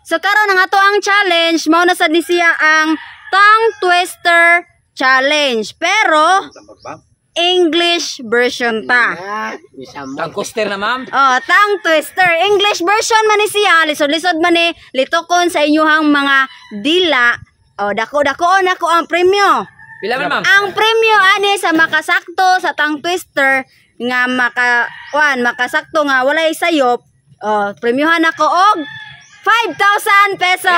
So karon ang ato ang challenge mao na sad ni siya ang tongue twister challenge pero English version ta. Tongue twister na ma'am. Oh, tongue twister English version man ni siya. Lisod-lisod man ni litokon sa inyuhang mga dila. Oh, dako-dako nako ang premyo. Pila man ma'am? Ang premyo ani sa makasakto sa tongue twister nga makasakto nga walay sayop. Oh, premyohan ako og 5,000 pesos.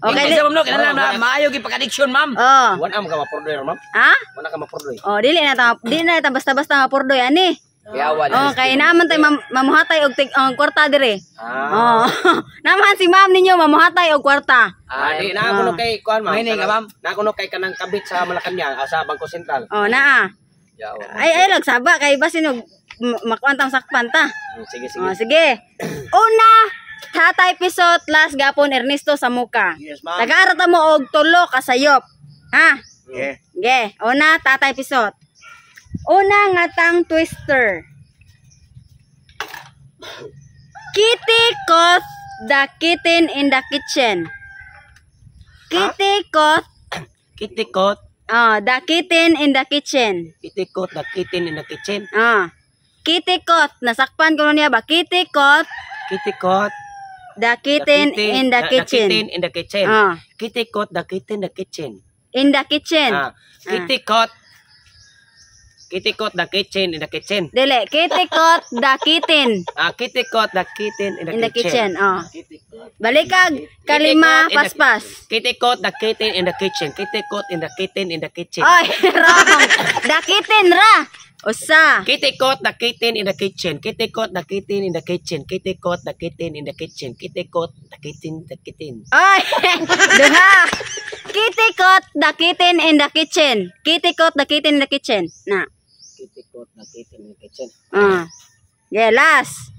Okay, ma'am, no, kinala na maayo gi pagka-addiction, ma'am. Wala ka mapurdoy, ma'am. Ha? Wala ka mapurdoy. Oh, dili na ta basta-basta mapurdoy ani. Kay naman tay mamuhatay og kwarta dire. Oh. Naman si ma'am ninyo mamuhatay og kwarta. Di na kuno kay kuan ma'am. May nga ma'am. Na kuno kay kanang kabit sa Malacañang sa Bangko Sentral. Oh, naa. Ay lagsaba kay basin og makuantang sakpan ta. Sige. Oh, sige. Una, Tatay Pisot, last gapon Ernesto Samuka. Yes, ma'am. Tagarata mo og 3 ka sayop. Ha? Yeah. Una, Tatay Pisot. Una nga tongue twister. Kitty caught the kitten in the kitchen. Kitty caught the kitten in the kitchen. Kitty caught the kitten in the kitchen. Kitty caught, nasakpan ko niya ba? Kitty caught the kitten in the kitchen. Kitty caught the kitten in the kitchen. In the kitchen. Kitty caught the kitten in the kitchen. Dili, kitty caught the kitten. Kitty caught the kitten in the kitchen. Balikag kalima paspas. Kitty caught the kitten in the kitchen. Kitty caught in the kitten in the kitchen. Ay, wrong. The kitten ra. Usa. Kitty caught the kitten in the kitchen. Kitty caught the kitten in the kitchen. Kitty caught the kitten in the kitchen. Kitty caught the kitten. Ay, duha. Kitty caught the kitten in the kitchen. Kitty caught the kitten in the kitchen. Na. Kitty caught the kitten in the kitchen. Yeah, last.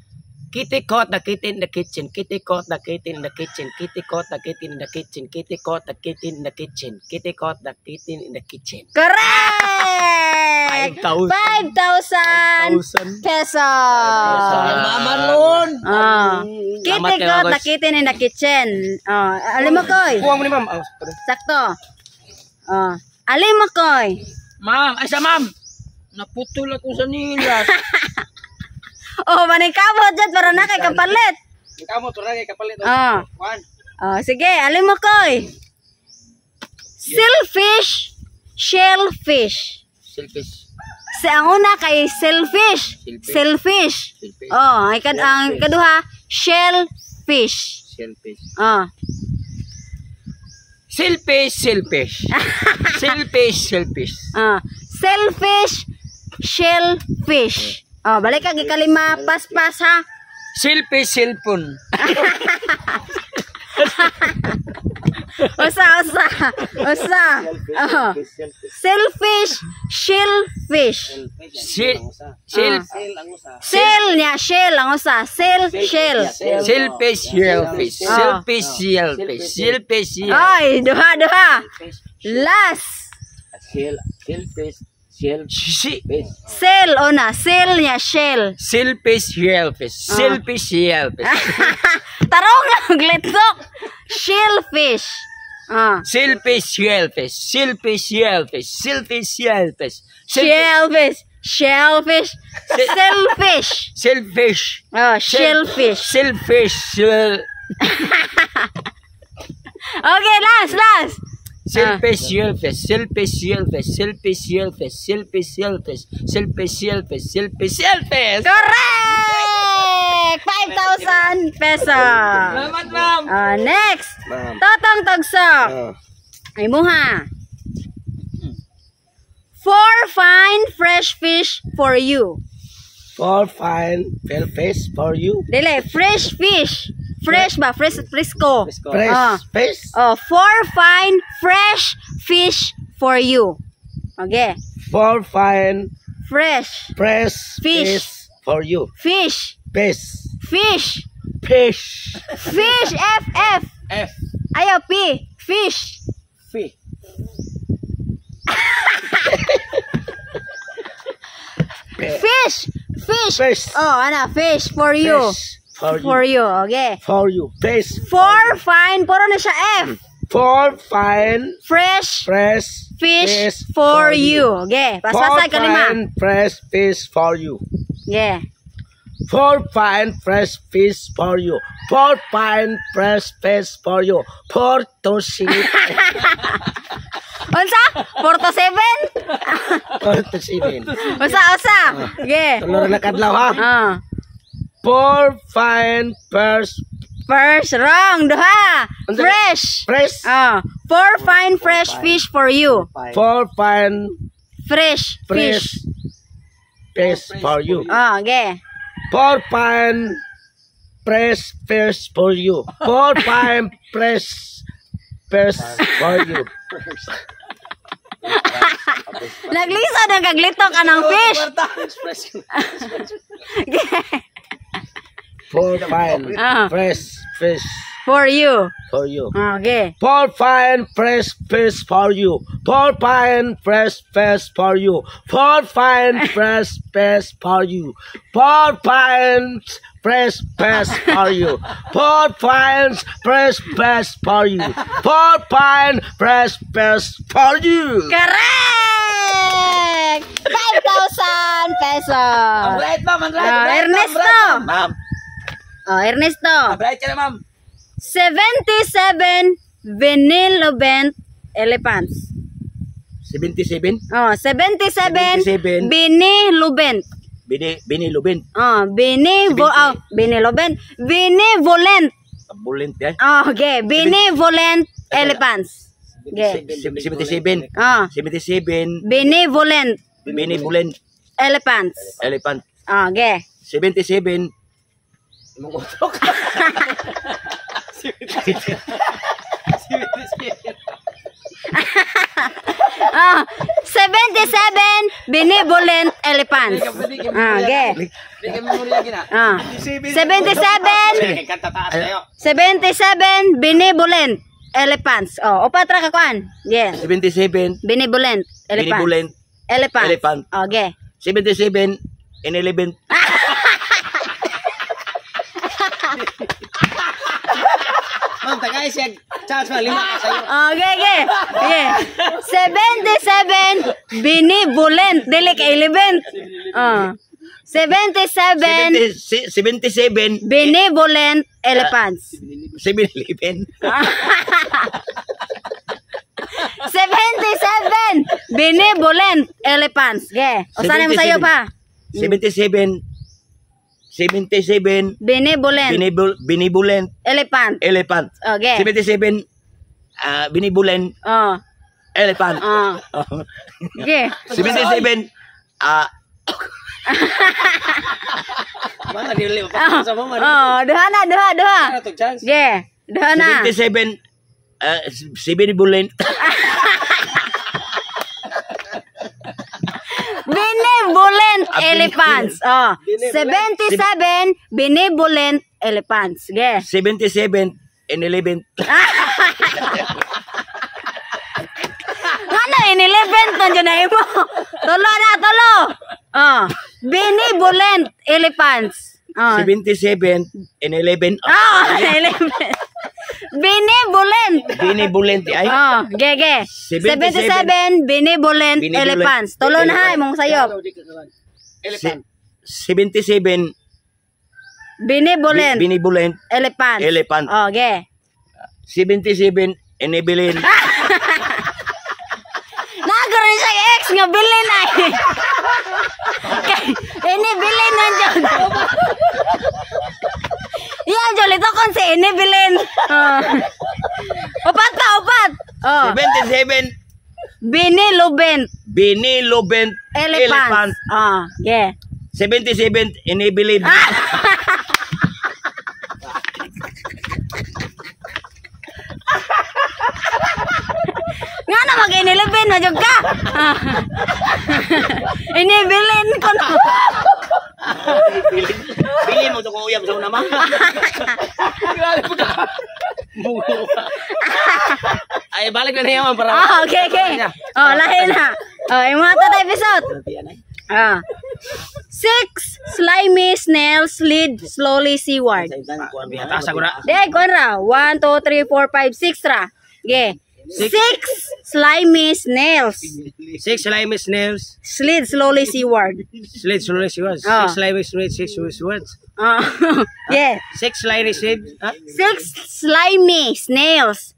Kitty caught the kitten in the kitchen. Kitty caught the kitten in the kitchen. Kitty caught the kitten in the kitchen. Kitty caught the kitten in the kitchen. Kitty caught the kitten in the kitchen. Correct! 5,000 pesos. Mamalon. Kitty caught the kitten in the kitchen. Alim mo koy. Kuha mo ni ma'am. Sakto. Alim mo koy. Ma'am, ay sa ma'am. Naputol ako sa nilas. Manikamo dyan para na kay kapalit. Ikaw mo, tura kay kapalit. Sige, alim mo koy. Shellfish. Ang una kay selfish. Ang kaduha, shellfish. Shellfish. Balik kag ikalima paspas ha. Cellphone. Usa. Shellfish. Shell ang usa. Shell. Ay, duha. Last. Shell ona, shell niya, shell. Shellfish. Tarong lang glitok. Shellfish. Shellfish. Okay, last. Shellfish. Correct! 5,000 pesos. Salamat, ma'am. Next. Totong Tagsak. Ay muha. 4 fine fresh fish for you. 4 fine fish for you. Dili, fresh fish. Fresh ba? Frisco. Fresh fish. 4 fine fresh fish for you. Okay. 4 fine fresh fish for you. Fish. F. Ayaw, P. Fish. Fish. Fish. Fish for you. For you. Okay. For you. Fish. For fine. Puro na siya F. For fine. Fresh Fresh. fish for you. Okay. For Paswasay kalima. fine. Fresh fish for you. Yeah. For fine. Fresh fish for you. For fine. Fresh fish for you. For to see. Unsa? 4 to 7? For to see. Usa. Okay. Tulor na kadlaw ha. For fine. First, wrong. Duha. Fresh. Fresh. For fine fresh fish for you. For fine. Fresh Fresh fish. fish for you. Okay. For fine. Fresh fish for you. For fine. Fresh fish for you. Naglisod ang kaglitok anang fish. For fine. Fresh fish For you. for you. Okay. For fine fresh fish for you. For fine fresh fish for you. For fine fresh fish for you. For fine fresh fish for you. For fine fresh fish for you. For fine fresh fish for you. Correct! 5,000 pesos. Right, ma'am. Ernesto. Ma'am. Ernesto. Right ka na, ma'am. 77 Vinilobent elephants. 77. 77 77. Binilobent. Binilubin. Binilobent. Benevolent. Bulint yan. Okay, benevolent elephants. Okay. 77. 77. Benevolent Binibulin. elephants. Elephant. Okay. 77. 77 benevolent elephants. Okay. 77 benevolent elephants. Upat ra ka kuan. Yes. 77. Benevolent elephants. Benevolent Elephants. elephant. Okay. 77. In 11. Ma'am, tagay siya. Chance na 5 ka sa'yo. Okay. 77 benevolent. Dili ka 11. 77 77. benevolent elephants. 7-11. 77 benevolent elephants. Okay. O sana mo sa'yo pa? 77. Benevolent Benevolent elephant. elephant. Okay. 77. Benevolent elephant. Okay. 77. Mana dili pa sa mo man. Duha na. Ano to chance? Okay. Duha na. 77. Benevolent. Benevolent elephants. 77 benevolent elephants. Okay. 77 and 11. Ano, in 11 to dyan na imo. Tulo. Benevolent elephants. 77 and 11. 11. Benevolent. Benevolent ay. Gege. 77 benevolent elephants. Tulo na ha, mong sayop. 77 Benevolent benevolent elephants. elephant. Okay. 77 and 11. Nagaroon siya ex nga bilin ay. Ini bilin nandiyan. Iya, jolly to kon si ini bilin. Upat. 77 Benevolent benevolent elephant. elephants. Yeah. 77 and 11. Nga na mag-inilibin na jud ka. Inibilin ko na. Bilin mo to kung uyab sa una ma. Ay balik na niya para. Okay. Lahi na. Yung mga tatay episode. 6 slimy snails slid slowly seaward. Bihata sa gura. Dai kon ra. 1 2 3 4 5 6 ra. Ge. 6 slimy snails 6 slimy snails. slid slowly seaward. Slid slowly seawards. Ah. 6 slimy snails, 6 seawards. Ge. 6 slimy snails. 6 slimy snails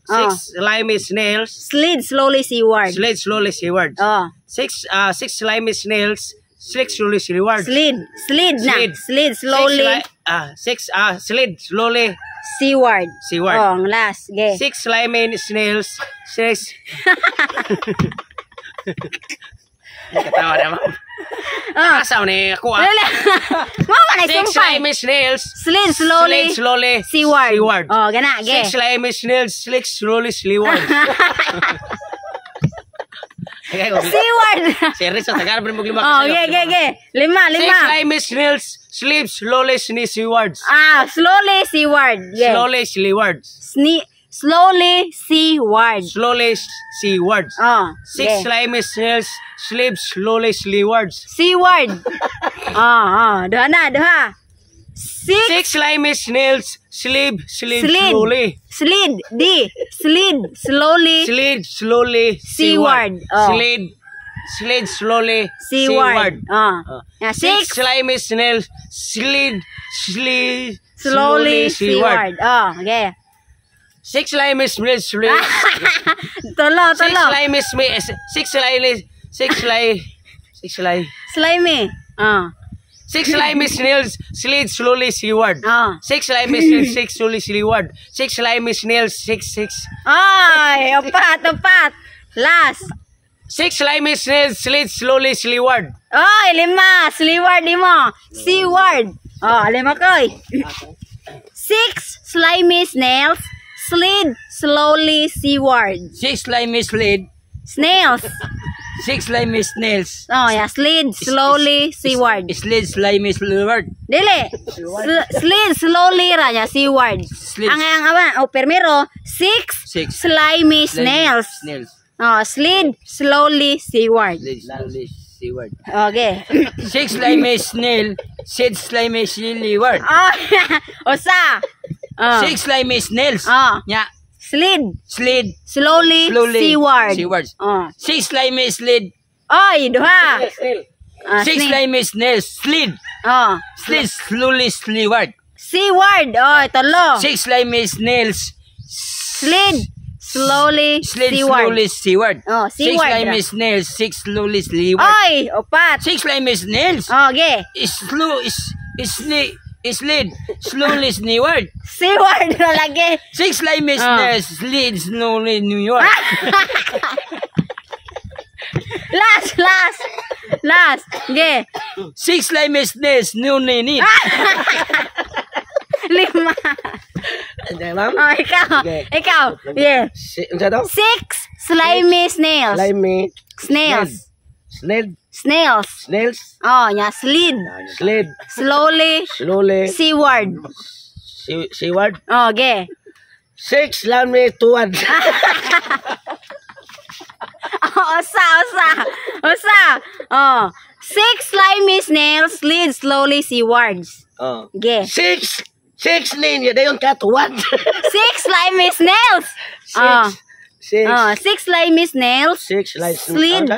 6 slimy snails. slid slowly seaward. Slid slowly seawards. 6 slimy snails. 6 slowly seawards. Slid na. Slid slowly 6 slid slowly seaward. seaward. Ang last. Ge. 6 slimy snails. 6 Katawa na, ma'am. Nakasaw ni ako, Mama na 6 sumpay. slimy snails. Slid slowly Slid slowly seaward. Gana. Ge. 6 slimy snails. 6 slowly seaward. Seaward. Serious, sa Tagalog mo lima. Ge. Lima. 6 slimy snails. Sleep slowly seawards. Slowly seaward. Ge. Slowly seawards. Slowly seaward. Slowly seawards. 6 ge. slimy snails. Sleep slowly seawards. Seaward. Duha. 6 slimy snails. Sleep slowly. Slid slowly Seaward. seaward. Slid slowly Seaward. seaward. 6 slimy snails. Slid Slowly seaward. Okay. 6 slimy snails. Tolo. 6 slimy snails. 6 Slimy. 6 slimy snails slid slowly seaward. 6 slimy snails, 6 slowly seaward. 6 slimy snails, 6. Ay, opat. Last. 6 slimy snails slid slowly seaward. Ay, 5. Seaward mo. Seaward. 5 koy. 6 slimy snails slid slowly seaward. 6 slimy slid. Snails. 6 slimy snails. Slid slowly seaward. Slid slimy seaward. Dili. Slid slowly ra niya seaward. Slid. Ang primero, 6 slimy snails. Slid slowly seaward. Slid slowly seaward. Okay. 6 slimy snail. Slid slimy seaward. Usa. 6 slimy snails. Nya. Slid Slowly seaward. 6 slimy slid. Oy, duha. 6 slimy snails. Slid. Slid slowly seaward. Seaward. Tolo. 6 slimy snails. Slid slowly seaward. Seaward. 6 seaward slimy ra. snails. 6 slowly seaward. Oy, opat. 6 slimy snails. Okay. Slid slowly seaward. Seaward na lagi. 6 slimy snails. Slid slowly seaward. Last. Okay. 6 slimy snails. No need. 5. Okay, ma'am. Ikaw. Yeah. Unsa daw? 6 slimy snails. Slimy. Snails. Snails. Nya slid Slid. slowly Slowly. seaward. Seaward. Okay. 6 slimy tuwad. Usa. 6 slimy snails slid slowly seawards. Okay. 6 linya dayon ka tuwad. 6 slimy snails. 6 slimy snails 6 slid.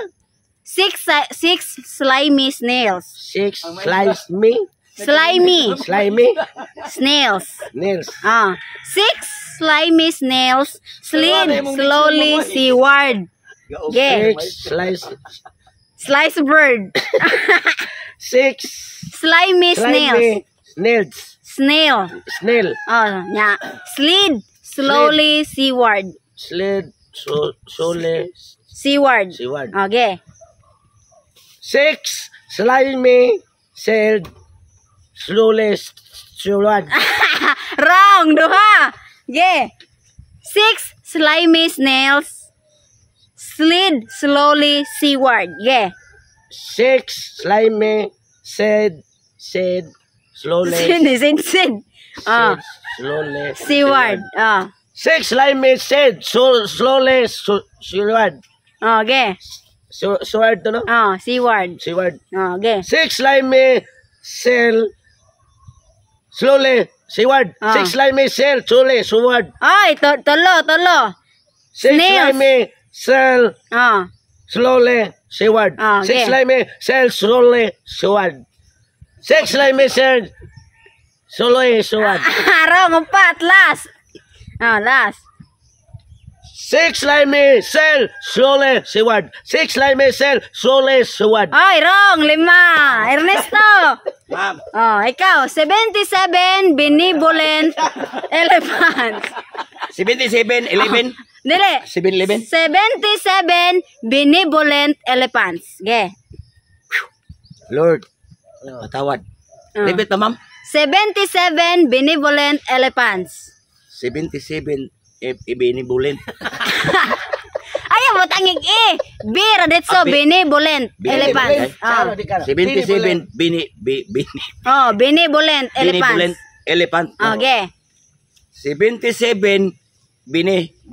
6 slimy snails. 6 slice me. Slimy snails. Nails. 6 slimy snails slid slowly seaward. Okay. 6 Slice bird. 6 Slimy snails. Snail. Yeah. Slid slowly seaward. Slid. Slowly. Seaward. Okay. 6 slimy sailed slowly seaward. Wrong. Duha. Yeah. 6 slimy snails slid slowly seaward. Yeah. 6 slimy said slowly Sin. slowly Seaward. 6 slimy said slowly seaward. Okay. Sword to no? C-word. Sword. Okay. 6 slimy cell slowly. Sword. 6 slimy cell slowly. Sword. Ay, tolo. 6 Snails. slimy cell slowly. Sword. 6 okay. slimy cell slowly. Sword. 6 slimy cell slowly. Sword. Wrong, 4. Last. Last. 6 slimy cell slowly. Sword. 6 slimy cell slowly. Sword. Ay, wrong. 5. Ernesto. Ma'am. Ikaw. 77 benevolent elephants. 77, 11, Dili. 7-11. 77 benevolent elephants. Okay. Lord. Patawad. Repeat na, ma'am. 77 benevolent elephants. 77, benevolent. Ayaw mo tangig B radetso benevolent elephants. 77, Benevolent benevolent elephants. elephant. Okay. 77, Bulent.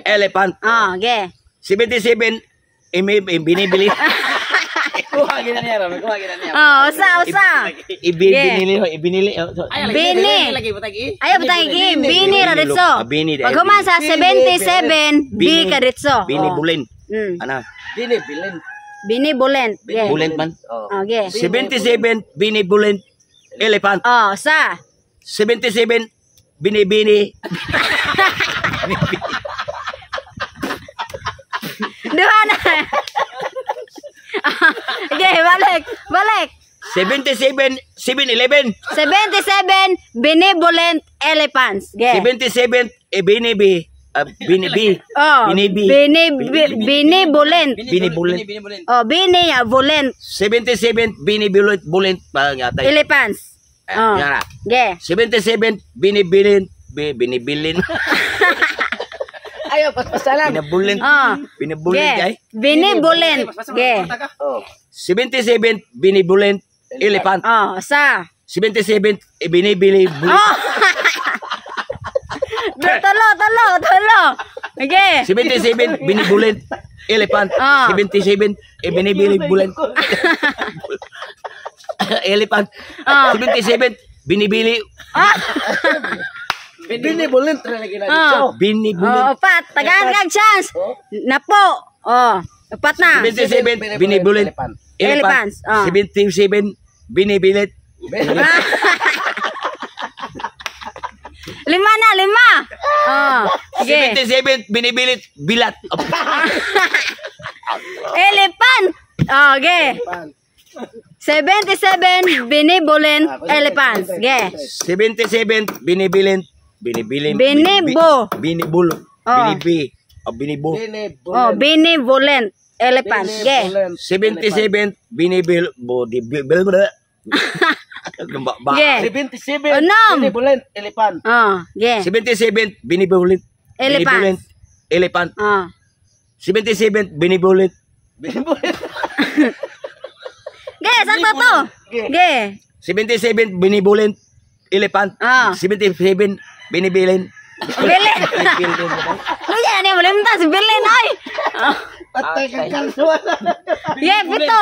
elephant. Okay. 77, binibili. Usa. Ibinili. Bini. Ayaw mo tangig Bini radetso. Bini. Paghuman sa 77 B kadetso. Binibulin. Ana? Benevolent. Okay. Bulent man. Okay. 77, binibulent elephant. Usa. 77, binibini. Duha na. Okay, balik. 77, 7-11. 77 benevolent elephants. Okay. 77, binibi. Binibi. Benevolent. Binibulent. Benevolent 77, binibulent. Pangatay. elephants. Yara. Okay. 77, binibilin. Ayaw, paspasalan. Binabulin. Binabulin, Okay. kay. Benevolent. Okay. 77, binibulent elephant. Sa. 77, binibili. Tolo. Okay. 77, binibulent elephant. 77, binibili bulent. Elephant. 77, binibili. Benevolent talaga na dito. Binibulent. Upat. Tagaan kag chance. Napo. Upat na. 77, binibulent elephant. Elephants. 77, binibilit. 5 na. Okay. 77, binibilit bilat. Elephant. Okay. 77 benevolent elephants. Okay. 77, binibilin. Binibo. Binibul. Binibi. Binibo. Benevolent elephants. Okay. 77, binibil. Yeah. 77. Enam. Benevolent elephant. Okay. 77, binibulit. Elephant. Elephant. 77, binibulit. Benevolent. Okay, sakto to. Okay. 77, binibulit. Elephant. 77, binibilin. Bilin. Kaya na mo limta si Bilin ay. Patay ka kalsuan. Yeah, pito.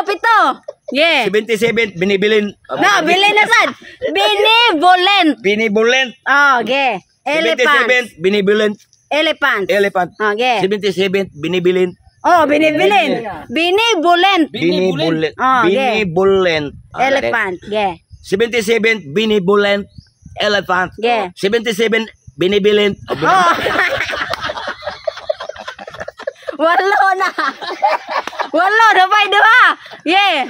Yeah. 77, binibilin. No, Bilin na sad. Benevolent. Binibulent. Okay. Elephant. 77, binibilin. Elephant. Elephant. Okay. 77, binibilin. Binibilin. Benevolent. Binibulent. Okay. Binibulent. Elephant. Yeah. 77, binibulent. Elephant. Yeah. 77, binibilin. Walo na. Dapay duha. Yeah.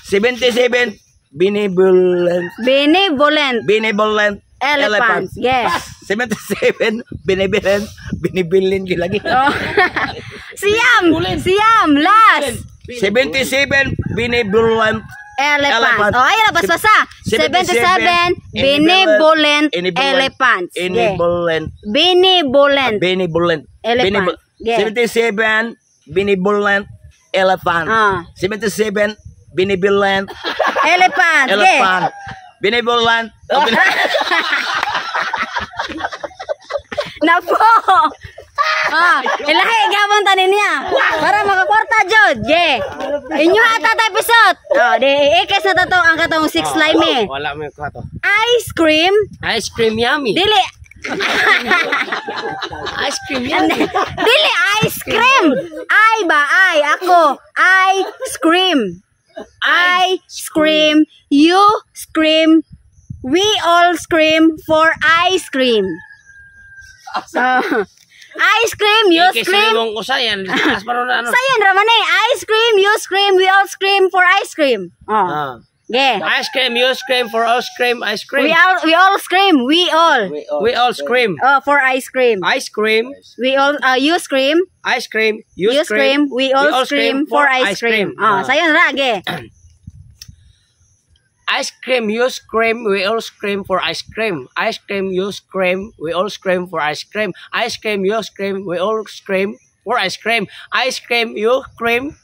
77, benevolent Benevolent elephant. elephants. Yes. 77, binibilin lagi. Siam. Last. 77, benevolent Elephants. Ayun na, basta. 77 benevolent elephants. Yeah. Benevolent elephant. Yeah. 77, benevolent elephant. 77, benevolent Elephant. elephant. Benevolent. Napo. Ilahi gabon tanin niya. Para makakwarta jud. Ge. Inyo ata ta episode. Di ikes na tato ang katong 6 slimy. Wala mo ko to. Ice cream. Ice cream yummy. Dili. Ice cream yummy. Dili ice cream. Ay ba ay ako. Ice cream. I scream. You scream. We all scream for ice cream. Ice cream, you scream. Mong usayan. As para ano? Sayan raman eh. Ice cream, you scream, we all scream for ice cream. Yeah. Ice cream, you scream for ice cream. Ice cream. We all scream. We all scream. for ice cream. Ice cream. We all you scream. Ice cream. You scream. We all scream for ice cream. Sayan ra ge. Ice cream, you scream, we all scream for ice cream. Ice cream, you scream, we all scream for ice cream. Ice cream, you scream, we all scream for ice cream. Ice cream, you scream.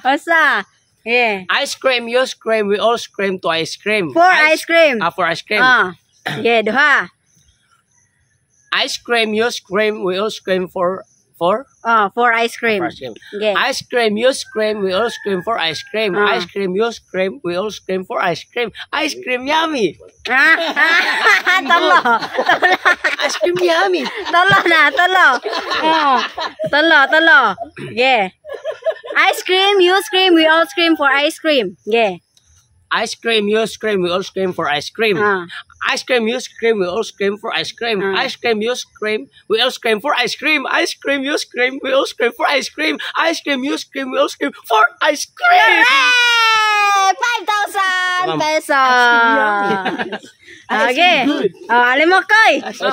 Osa. Yeah. Ice cream, you scream, we all scream to ice cream. For ice cream. For ice cream. Yeah, duha. Ice cream, you scream, we all scream for ice cream. Yeah. Ice cream, you scream, we all scream for ice cream. Ice cream, you scream, we all scream for ice cream. Ice cream yummy. Tolo. Ice cream yummy. Tolo. Yeah. Ice cream, you scream, we all scream for ice cream. Yeah. Ice cream, you scream, we all scream for ice cream. Ice cream, you scream, we all scream for ice cream. Ice cream, you scream, we all scream for ice cream. Ice cream, you scream, we all scream for ice cream. Ice cream, you scream, we all scream for ice cream. Hooray! 5,000 pesos. Okay. Alim mo koy. Ato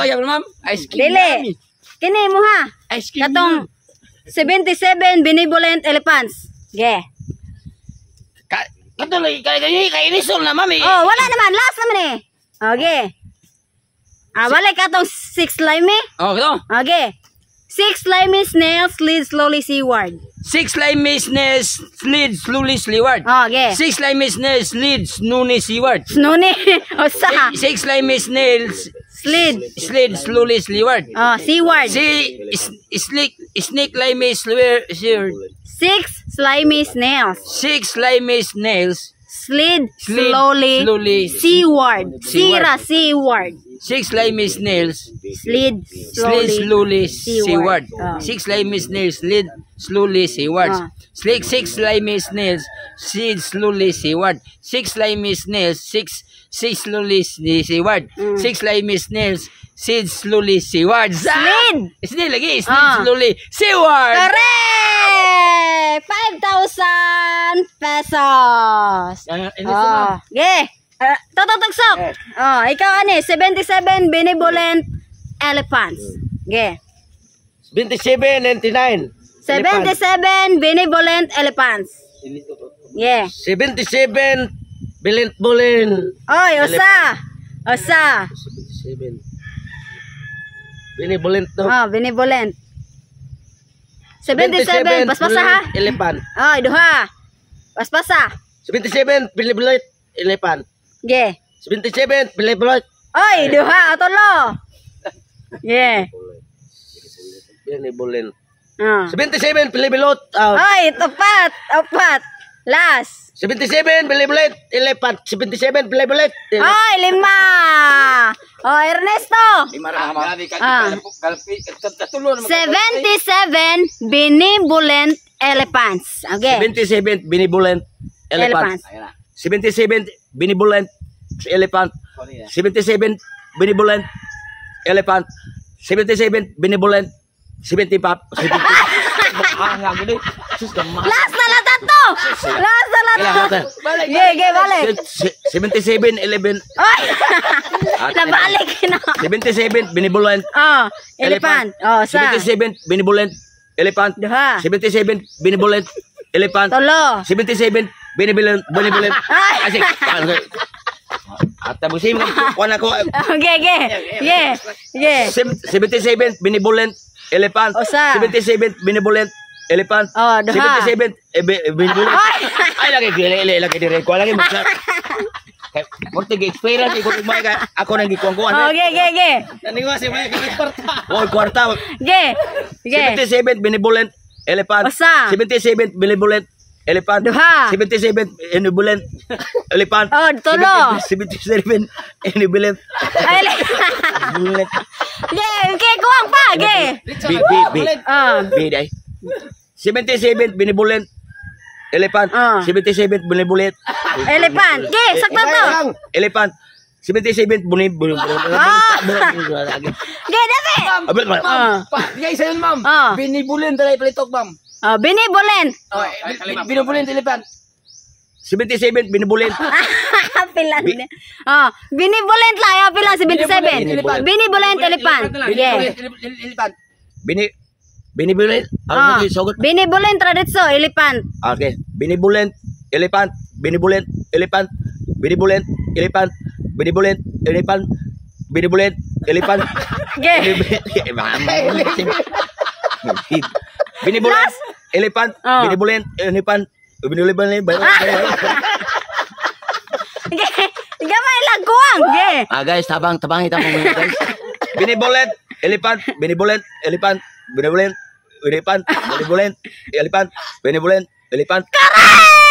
yan, ma'am. Ice cream. Dili. Kini mo ha. Ice cream. Katong 77 benevolent elephants. Yeah. Kato lagi kay inisol na mami. Wala naman, last naman eh. Okay. Balik katong 6 slimy. Kato. Okay. 6 slimy snails slid slowly seaward. 6 slimy snails slid slowly seaward. Okay. 6 slimy snails slid snooty seaward. Snooty. Osa. 6 slimy snails slid slowly seaward. Seaward. Snake slimy seaward. 6 slimy snails. 6 slimy snails slid slowly seaward. Seaward. 6 slimy snails slid slowly seaward. seaward. 6 slimy snails slid slowly seaward. 6 slimy snails slid slowly seaward. 6 slimy snails 6 slowly seaward. 6 slimy snails slid slowly seaward. Slid lagi. Slid slowly seaward. Correct! 5,000 pesos. Okay. Tututugsok. Ikaw ani, 77 benevolent elephants. Okay. 77.99. 77 benevolent elephants. Yeah. 77 bulin. Oy, osa. 7 benevolent no. Benevolent. 77 paspasa ha. Elephant. Oy, duha. Paspasa. 77 benevolent elephant. Yeah. 77 benevolent. Oy, duha tolo. Yeah. Benevolent. 77 benevolent. Oy, tapat. Last. 77 benevolent elephant. 77 benevolent. Oy, 5. Ernesto. 77 benevolent elephants. Okay. 77 benevolent elephant. 77 benevolent elephant. 77 benevolent elephant. 77 benevolent 75. Last na lang tato. Balik. 77 11. Oy. Nabalik na. 77 benevolent elephant. 77 benevolent elephant. Duha. 77 benevolent elephant. Tolo. 77 benevolent. Asik. Ata musim ko na ko. Okay. Yeah. 77 benevolent elephant. 77 benevolent elephant. Duha. 77 benevolent. Ay lagi dire ko lagi. Morte gi-experience ko may ka ako nang gikuan-kuan. Oh, ge. Naniwa si may kwarta. Oh, kwarta. Ge. 77 benevolent elephant. Usa. 77 benevolent elephant. Duha. 77 benevolent elephant. Oh, tulo. 77 benevolent. Ay, ge, kuwang pa, ge. B. Ah. B day. 77 benevolent elephant. 77 benevolent Elephant. Ge, sakto to. elephant. 77 benevolent. Ge, dami. Bigay sa'yo, ma'am. Binibulin tayo palitok, ma'am. Benevolent. Binibulin elephant. 77 benevolent. Pilan. Benevolent lang, pila 77. Benevolent elephant. Ge. Elephant. Benevolent. Ano yung sagot? Benevolent traditso, elephant. Okay. Benevolent elephant. Benevolent elephant. Benevolent elephant. Benevolent elephant. Benevolent elephant. Ge. Benevolent elephant. Benevolent elephant. Benevolent Ge. Gamay lang kuwang. Ge. guys, tabang kita mo guys. Benevolent elephant. Benevolent elephant. Benevolent elephant. Benevolent elephant. Benevolent elephant. Correct!